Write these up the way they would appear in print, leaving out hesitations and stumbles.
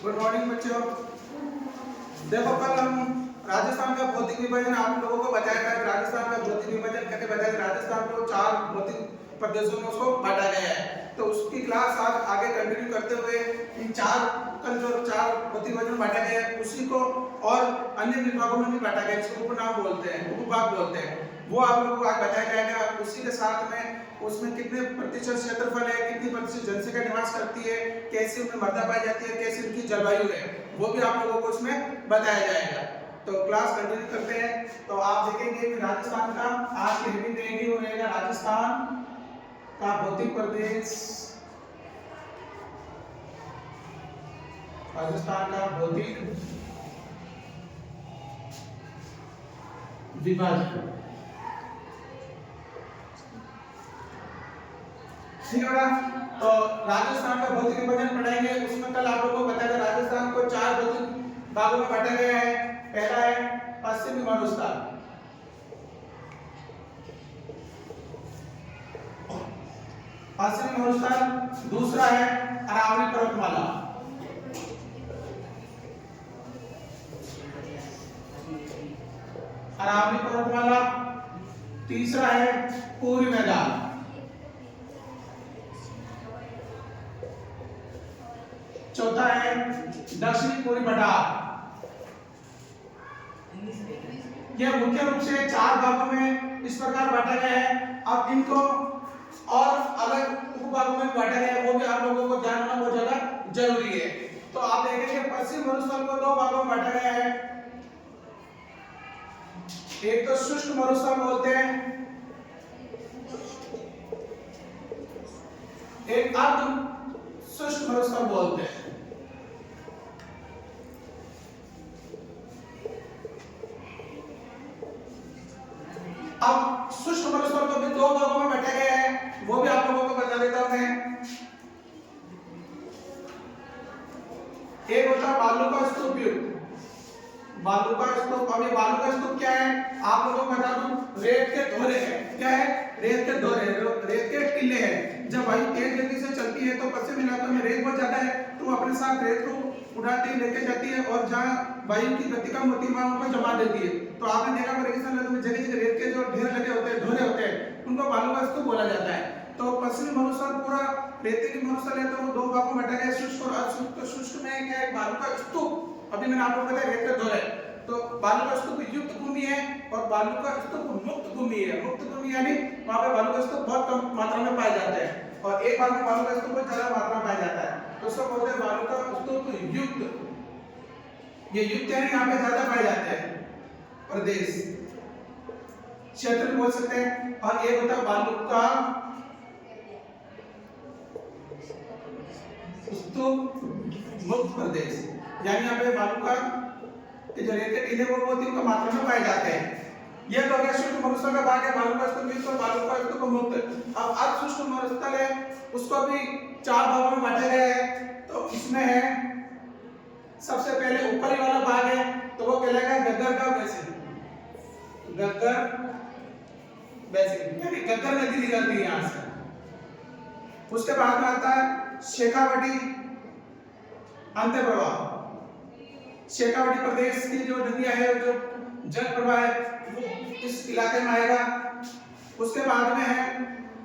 Good morning बच्चों। देखो कल हम राजस्थान का भौतिक विभाजन आप लोगों को बताया था कि राजस्थान का भौतिक विभाजन कैसे बताया। राजस्थान को 4 भौतिक प्रदेशों में उसको बांटा गया है। तो उसकी क्लास आज आगे कंटिन्यू करते हुए इन 4 कल जो 4 भौतिक विभाजन बांटा गया है उसी को और अन्य विभागों में भी बांटा गया है, जिसको उपनाम बोलते हैं, उपभाग बोलते हैं, वो आप लोगों को आज बताया जाएगा। उसी के साथ में उसमें कितने प्रतिशत क्षेत्रफल है, कितनी प्रतिशत जनसंख्या निवास करती है, कैसे उनमें मृदा पाई जाती है, कैसे उनकी जलवायु है, वो भी आप लोगों को उसमें बताया जाएगा। तो क्लास कंटिन्यू करते हैं। तो आप देखेंगे कि राजस्थान का आज की हेडिंग रहेगी वो रहेगा राजस्थान का भौतिक प्रदेश, राजस्थान का भौतिक विभाजन। ठीक है। तो राजस्थान का भौतिक विभाजन पढ़ाएंगे। उसमें कल आप लोगों को बताया राजस्थान को 4 भौतिक भागों में बांटा गया है। पहला है पश्चिमी मरुस्थल, पश्चिमी मरुस्थल। दूसरा है अरावली पर्वतमाला, अरावली पर्वतमाला। तीसरा है पूर्वी मैदान, चौथा है दक्षिणी पूर्वी पठार। यह मुख्य रूप से 4 भागों में इस प्रकार बांटा गया है। अब इनको और अलग उपभागों में बांटा गया है, वो भी आप लोगों को जानना बहुत ज्यादा जरूरी है। तो आप देखेंगे पश्चिम मरुस्थल को 2 भागों में बांटा गया है। एक तो शुष्क मरुस्थल बोलते हैं, एक अर्ध शुष्क मरुस्थल बोलते हैं। अब शुष्क मरुस्थल को भी 2 भागों में बांटा गया है, वो भी आप लोगों को बता देता हूं मैं। एक होता है बालू का स्तूप युग, बालू का स्तूप। अब ये बालू का स्तूप क्या है आप लोगों को बता दूं, रेत के ढोरे हैं। क्या है? रेत के ढोरे, रेत के टीले हैं। जब वायु तेज गति से चलती है तो पश्चिम इलाकों में रेत बहुत ज्यादा है, तो वो अपने साथ रेत को उड़ाती लेके जाती है और जहां वायु की गति कम होती है वहां उनको जमा देती है। तो आपने देखा रेगिस्तान में जगह जगह रेत के जो ढेर लगे होते हैं, ढोरे होते हैं, उनको बालू का स्तूप बोला जाता है। तो पश्चिमी मरुस्थल पूरा रेतीली मरुस्थल है, तो वो 2 भागों में बांटा गया, शुष्क और अशुष्क। तो शुष्क में क्या है? बालू का स्तूप। अभी मैंने आपको बताया रेत के ढोरे। तो बालू का स्तूप युक्त भूमि है और बालू का स्तूप मुक्त भूमि है। मुक्त भूमि यानी वहां पे बालू का स्तूप बहुत कम मात्रा में पाए जाते हैं और एक भाग में बालू का स्तूप बहुत ज्यादा मात्रा में पाया जाता है, तो उसको बोलते हैं बालू का स्तूप युक्त। ये युक्त यानी यहाँ पे ज्यादा पाए जाते हैं। प्रदेश क्षेत्र भी बोल सकते हैं। और एक होता है बालू का स्तूप मुक्त प्रदेश, यानी यहाँ पे बालू का जो रेत के टीले वो बहुत ही कम मात्रा में पाए जाते हैं। ये तो हो गया शुष्क मरुस्थल का भाग है, बालू का स्तूप युक्त और बालू का स्तूप मुक्त। अब अर्धशुष्क मरुस्थल है, उसको भी 4 भागों में बांटा गया है। तो इसमें है सबसे पहले ऊपरी वाला भाग है, तो वो कहलाएगा गग्गर का बेसिन। गग्गर बेसिन यानी गग्गर नदी निकलती है यहां से। उसके बाद में आता है शेखावटी अंतर्प्रवाह। शेखावटी प्रदेश की जो नदियां है, जो जल प्रवाह है, वो इस इलाके में आएगा। उसके बाद में है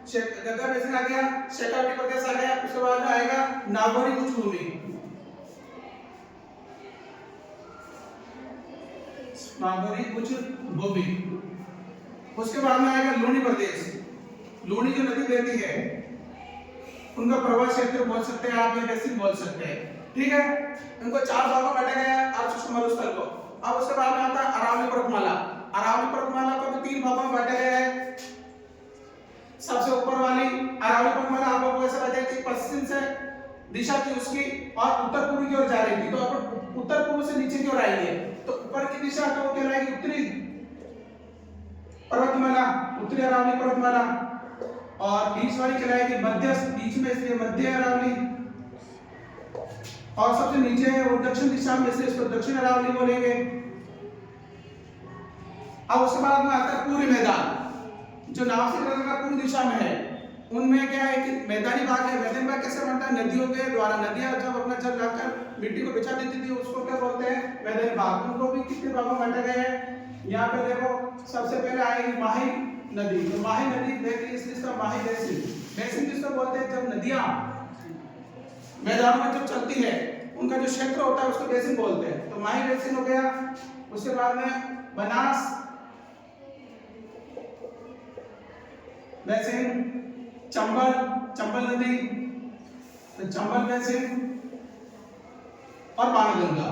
गग्गर बेसिन आ गया, शेखावटी प्रदेश आ गया। उसके बाद में आएगा नागौरी उच्च भूमि, नागौरी उच्च भूमि। उसके बाद में आएगा लूणी प्रदेश। लूणी जो नदी बहती है उनका प्रवाह क्षेत्र बोल सकते हैं आप, या बेसिन बोल सकते हैं। ठीक है। इनको 4 भागों में बांटा गया है अर्धशुष्क मरुस्थल को। अब उसके बाद में आता है अरावली पर्वतमाला। अरावली पर्वतमाला को भी 3 भागों में बांटा गया है। सबसे ऊपर वाली अरावली पर्वतमाला आप लोगों को ऐसा बताया कि पश्चिम से दिशा थी उसकी और उत्तर पूर्व की ओर जा रही थी, तो अपन उत्तर पूर्व से नीचे की ओर आएंगे तो ऊपर की दिशा तो वो कहलाएगी उत्तरी पर्वतमाला, उत्तरी अरावली पर्वतमाला। और बीच वाली कहलाएगी मध्य, बीच में इसलिए मध्य अरावली। और सबसे नीचे है वो दक्षिण दिशा में, इसलिए इसको दक्षिण अरावली बोलेंगे। अब उसके बाद में आता है पूर्वी मैदान, जो नासिक नगर का पूर्व दिशा में है। उनमें क्या है कि मैदानी भाग है। मैदानी भाग कैसे बनता है? नदियों के द्वारा। नदियां जब अपना जल लाकर मिट्टी को बिछा देती थी उसको क्या बोलते हैं? मैदानी भाग। उनको भी कितने भागों में बांटा गया है? यहाँ पे देखो सबसे पहले आएगी माही नदी। तो माही नदी देखिए इसलिए इसका माही बेसिन। बेसिन किसको बोलते हैं? जब नदियां मैदानों में जब चलती है उनका जो क्षेत्र होता है उसको बेसिन बोलते हैं। तो माही बेसिन हो गया। उसके बाद में बनास बेसिन, चंबल नदी, तो चंबल बेसिन और बाणगंगा।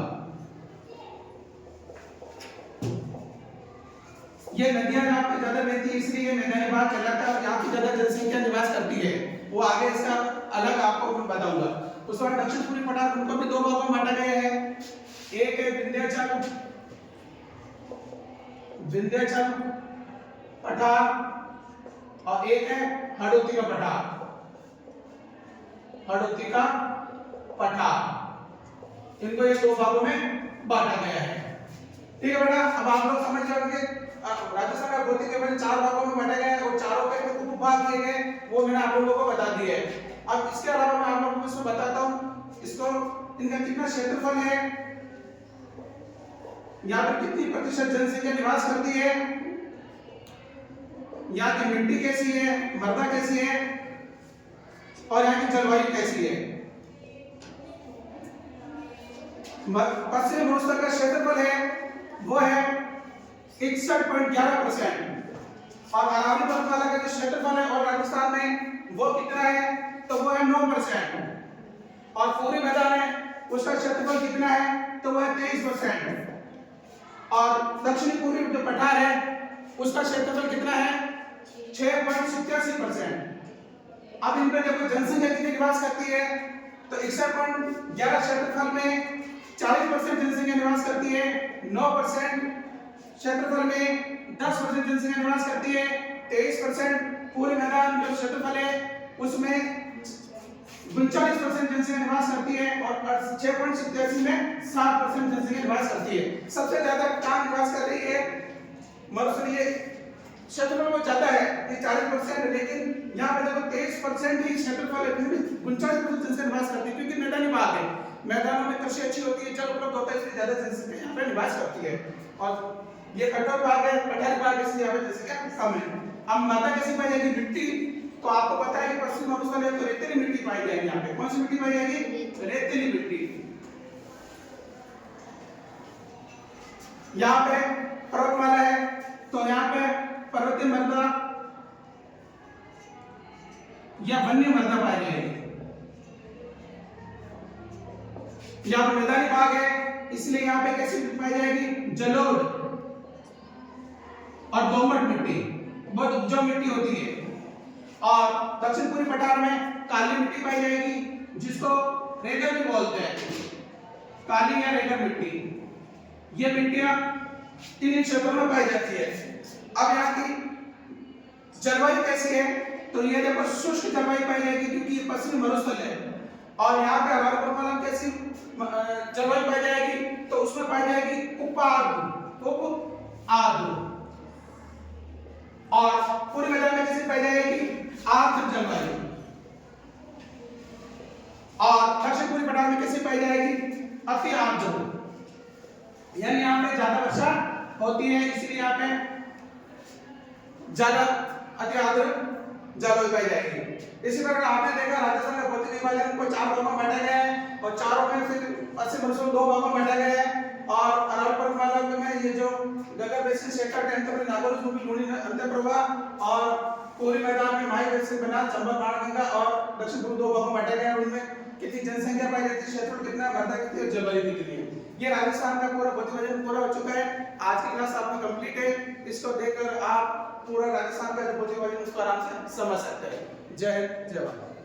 ये नदियां यहाँ पे ज्यादा बहती है इसलिए मैदानी भाग कहलाता है और यहाँ की ज्यादा जनसंख्या निवास करती है। वो आगे इसका अलग आपको बताऊंगा। उसके बाद दक्षिण पूर्वी पठार, उनको भी दो भागों में बांटा गया है। एक है विंध्याचल पठार और एक है हड़ौती का पठार। इनको ये दो भागों में बांटा गया है। ठीक है बेटा, अब आप लोग समझ जाओगे राजस्थान का भौतिक विभाजन चार भागों में बांटा गया है और चारों के उपभाग किए गए वो मैंने आप लोगों को बता दिए है। अब इसके अलावा मैं आप लोगों को इसको बताता हूँ इसको इनका कितना क्षेत्रफल है, यहाँ पर कितनी प्रतिशत जनसंख्या निवास करती है, यहाँ की मिट्टी कैसी है, मृदा कैसी है और यहाँ की जलवायु कैसी है। पश्चिमी मरुस्थल का क्षेत्रफल है वो है 61.11% और अरावली पर्वतमाला का जो क्षेत्रफल है और राजस्थान में वो कितना है? तो वो है 9% और पूरी मैदान है उसका क्षेत्रफल कितना है? तो वो है 23% और दक्षिणी पूर्वी जो पठार है उसका क्षेत्रफल कितना है? 6.87%। अब इन पे देखो जनसंख्या कितनी निवास करती है? तो 61.11 क्षेत्रफल में 40% जनसंख्या निवास करती है, 9% क्षेत्रफल में 10% जनसंख्या निवास करती है, 23% पूरे मैदान जो क्षेत्रफल है उसमें 39% जनसंख्या निवास करती है और 6.87 में 7% जनसंख्या निवास करती है। सबसे ज्यादा कहाँ निवास कर रही है? मरुस्थलीय क्षेत्रफल में ज्यादा है ये 40%, लेकिन यहाँ पे देखो 23% ही क्षेत्रफल है फिर भी 39% जनसंख्या निवास करती है क्योंकि मैदानी भाग है। मैदानों में कृषि अच्छी होती है, जल उपलब्ध होता है इसलिए ज्यादा जनसंख्या यहाँ पे निवास करती है। और ये कठोर भाग है, पठारी भाग इसलिए यहाँ पे जनसंख्या कम है। अब मादा कैसी पाई जाएगी? मिट्टी। तो आपको पता है कि पश्चिम मरुस्थल है तो रेतीली मिट्टी पाई जाएगी। यहाँ पे कौन सी मिट्टी पाई जाएगी? रेतीली मिट्टी। यहाँ पे पर्वतमाला है तो यहाँ पे पर्वतीय मृदा या वन्य मृदा पाई जाएगी। यहाँ पर मैदानी भाग है इसलिए यहाँ पे कैसी मिट्टी पाई जाएगी? जलोढ़ और दोमट मिट्टी, बहुत उपजाऊ मिट्टी होती है। और दक्षिण पूर्वी पठार में काली मिट्टी पाई जाएगी जिसको रेगल भी बोलते हैं, काली या रेगल मिट्टी। ये मिट्टियां तीन क्षेत्रों में पाई जाती है। अब यहाँ की जलवायु कैसी है? तो ये देखो शुष्क जलवायु पाई जाएगी क्योंकि ये पश्चिमी मरुस्थल है। और यहाँ पे अरावली पर्वतमाला कैसी जलवायु पाई जाएगी? तो उसमें पाई जाएगी उपार्द्र और पूरे मैदान में कैसी पाई जाएगी? आर्द्र जलवायु। और दक्षिण पूर्वी पठार में कैसी पाई जाएगी? अति आर्द्र, यानी यहाँ पे ज्यादा वर्षा होती है इसलिए यहाँ पे ज्यादा अति आर्द्र जलवायु पाई जाएगी। इसी प्रकार आपने देखा राजस्थान का भौतिक विभाजन को चार भागों में बांटा गया है और चारों में फिर पश्चिम मरुस्थल दो भागों में बांटा गया है। और अरावली पर्वतमाला में ये जो गगन बेसिन सेक्टर टेंथ नागौर सूबी लूनी अंतर प्रवाह और पूरी मैदान में माही बेसिन बना चंबल बाणगंगा और दक्षिण पूर्व दो भागों में बांटा गया है। उनमें कितनी जनसंख्या पाई जाती है, क्षेत्रफल कितना, मृदा कितनी और जलवायु कितनी है। ये राजस्थान का पूरा भौतिक विभाजन पूरा हो चुका है। आज की क्लास आपकी कंप्लीट है। इसको देखकर आप पूरा राजस्थान का जो भौतिक विभाजन उसको आराम से समझ सकते हैं। जय हिंद, जय भारत।